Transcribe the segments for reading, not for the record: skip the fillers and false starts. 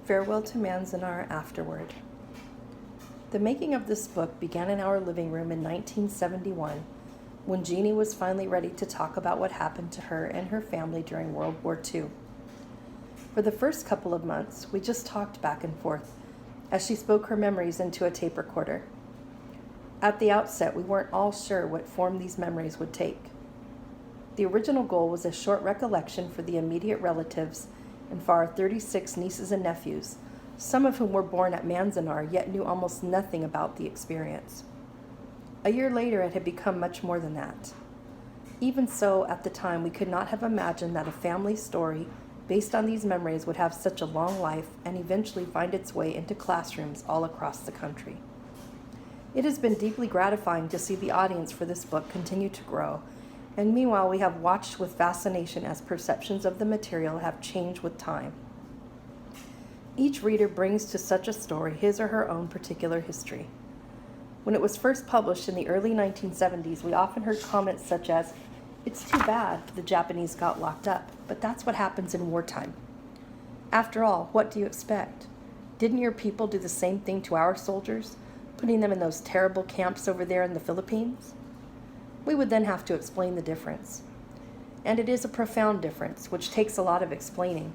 Farewell to Manzanar, Afterward. The making of this book began in our living room in 1971, when Jeannie was finally ready to talk about what happened to her and her family during World War II. For the first couple of months, we just talked back and forth as she spoke her memories into a tape recorder. At the outset, we weren't all sure what form these memories would take. The original goal was a short recollection for the immediate relatives and for our 36 nieces and nephews, some of whom were born at Manzanar yet knew almost nothing about the experience. A year later, it had become much more than that. Even so, at the time, we could not have imagined that a family story based on these memories would have such a long life and eventually find its way into classrooms all across the country. It has been deeply gratifying to see the audience for this book continue to grow, and meanwhile we have watched with fascination as perceptions of the material have changed with time. Each reader brings to such a story his or her own particular history. When it was first published in the early 1970s, we often heard comments such as, "It's too bad the Japanese got locked up, but that's what happens in wartime. After all, what do you expect? Didn't your people do the same thing to our soldiers, putting them in those terrible camps over there in the Philippines?" We would then have to explain the difference. And it is a profound difference, which takes a lot of explaining.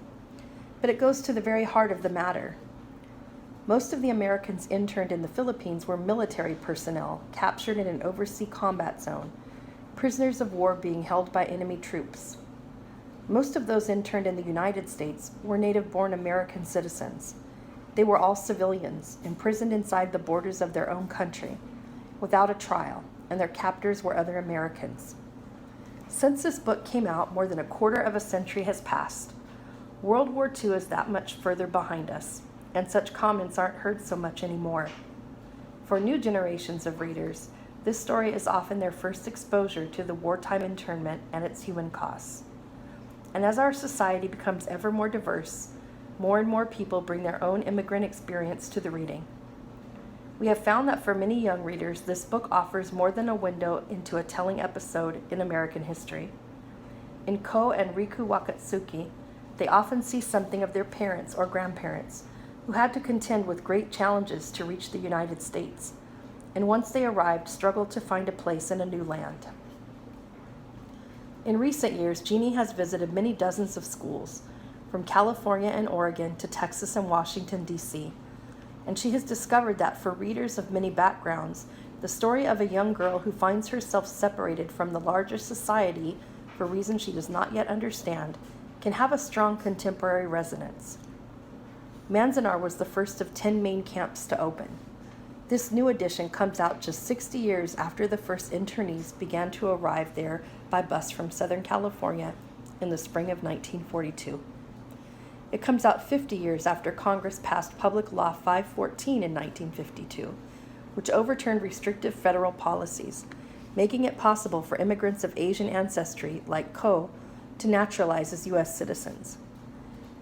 But it goes to the very heart of the matter. Most of the Americans interned in the Philippines were military personnel captured in an overseas combat zone, prisoners of war being held by enemy troops. Most of those interned in the United States were native-born American citizens. They were all civilians, imprisoned inside the borders of their own country, without a trial, and their captors were other Americans. Since this book came out, more than a quarter of a century has passed. World War II is that much further behind us, and such comments aren't heard so much anymore. For new generations of readers, this story is often their first exposure to the wartime internment and its human costs. And as our society becomes ever more diverse, more and more people bring their own immigrant experience to the reading. We have found that for many young readers, this book offers more than a window into a telling episode in American history. In Ko and Riku Wakatsuki, they often see something of their parents or grandparents who had to contend with great challenges to reach the United States, and once they arrived, struggled to find a place in a new land. In recent years, Jeannie has visited many dozens of schools, from California and Oregon to Texas and Washington, D.C., and she has discovered that for readers of many backgrounds, the story of a young girl who finds herself separated from the larger society for reasons she does not yet understand can have a strong contemporary resonance. Manzanar was the first of 10 main camps to open. This new edition comes out just 60 years after the first internees began to arrive there by bus from Southern California in the spring of 1942. It comes out 50 years after Congress passed Public Law 514 in 1952, which overturned restrictive federal policies, making it possible for immigrants of Asian ancestry, like Ko, to naturalize as U.S. citizens.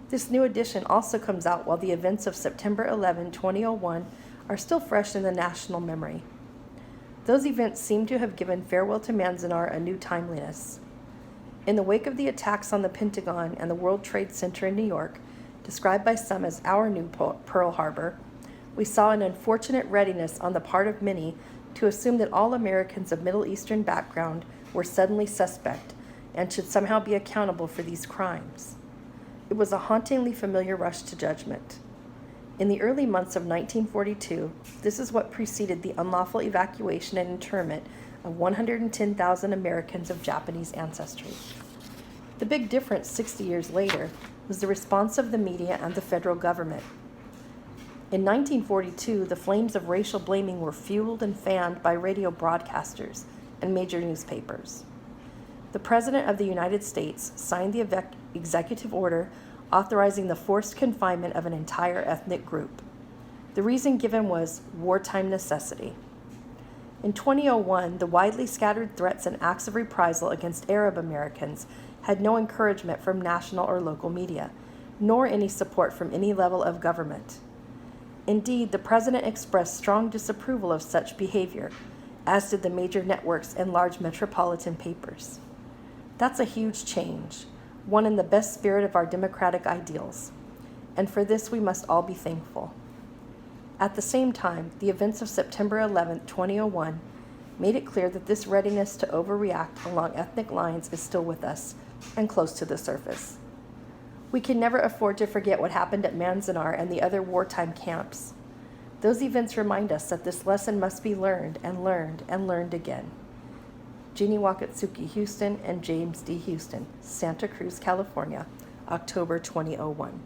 This new edition also comes out while the events of September 11, 2001 are still fresh in the national memory. Those events seem to have given Farewell to Manzanar a new timeliness. In the wake of the attacks on the Pentagon and the World Trade Center in New York, described by some as our new Pearl Harbor, we saw an unfortunate readiness on the part of many to assume that all Americans of Middle Eastern background were suddenly suspect and should somehow be accountable for these crimes. It was a hauntingly familiar rush to judgment. In the early months of 1942, this is what preceded the unlawful evacuation and internment of 110,000 Americans of Japanese ancestry. The big difference 60 years later was the response of the media and the federal government. In 1942, the flames of racial blaming were fueled and fanned by radio broadcasters and major newspapers. The President of the United States signed the executive order authorizing the forced confinement of an entire ethnic group. The reason given was wartime necessity. In 2001, the widely scattered threats and acts of reprisal against Arab Americans had no encouragement from national or local media, nor any support from any level of government. Indeed, the president expressed strong disapproval of such behavior, as did the major networks and large metropolitan papers. That's a huge change, one in the best spirit of our democratic ideals. and for this we must all be thankful. At the same time, the events of September 11, 2001, made it clear that this readiness to overreact along ethnic lines is still with us and close to the surface. We can never afford to forget what happened at Manzanar and the other wartime camps. Those events remind us that this lesson must be learned and learned and learned again. Jeannie Wakatsuki Houston and James D. Houston, Santa Cruz, California, October 2001.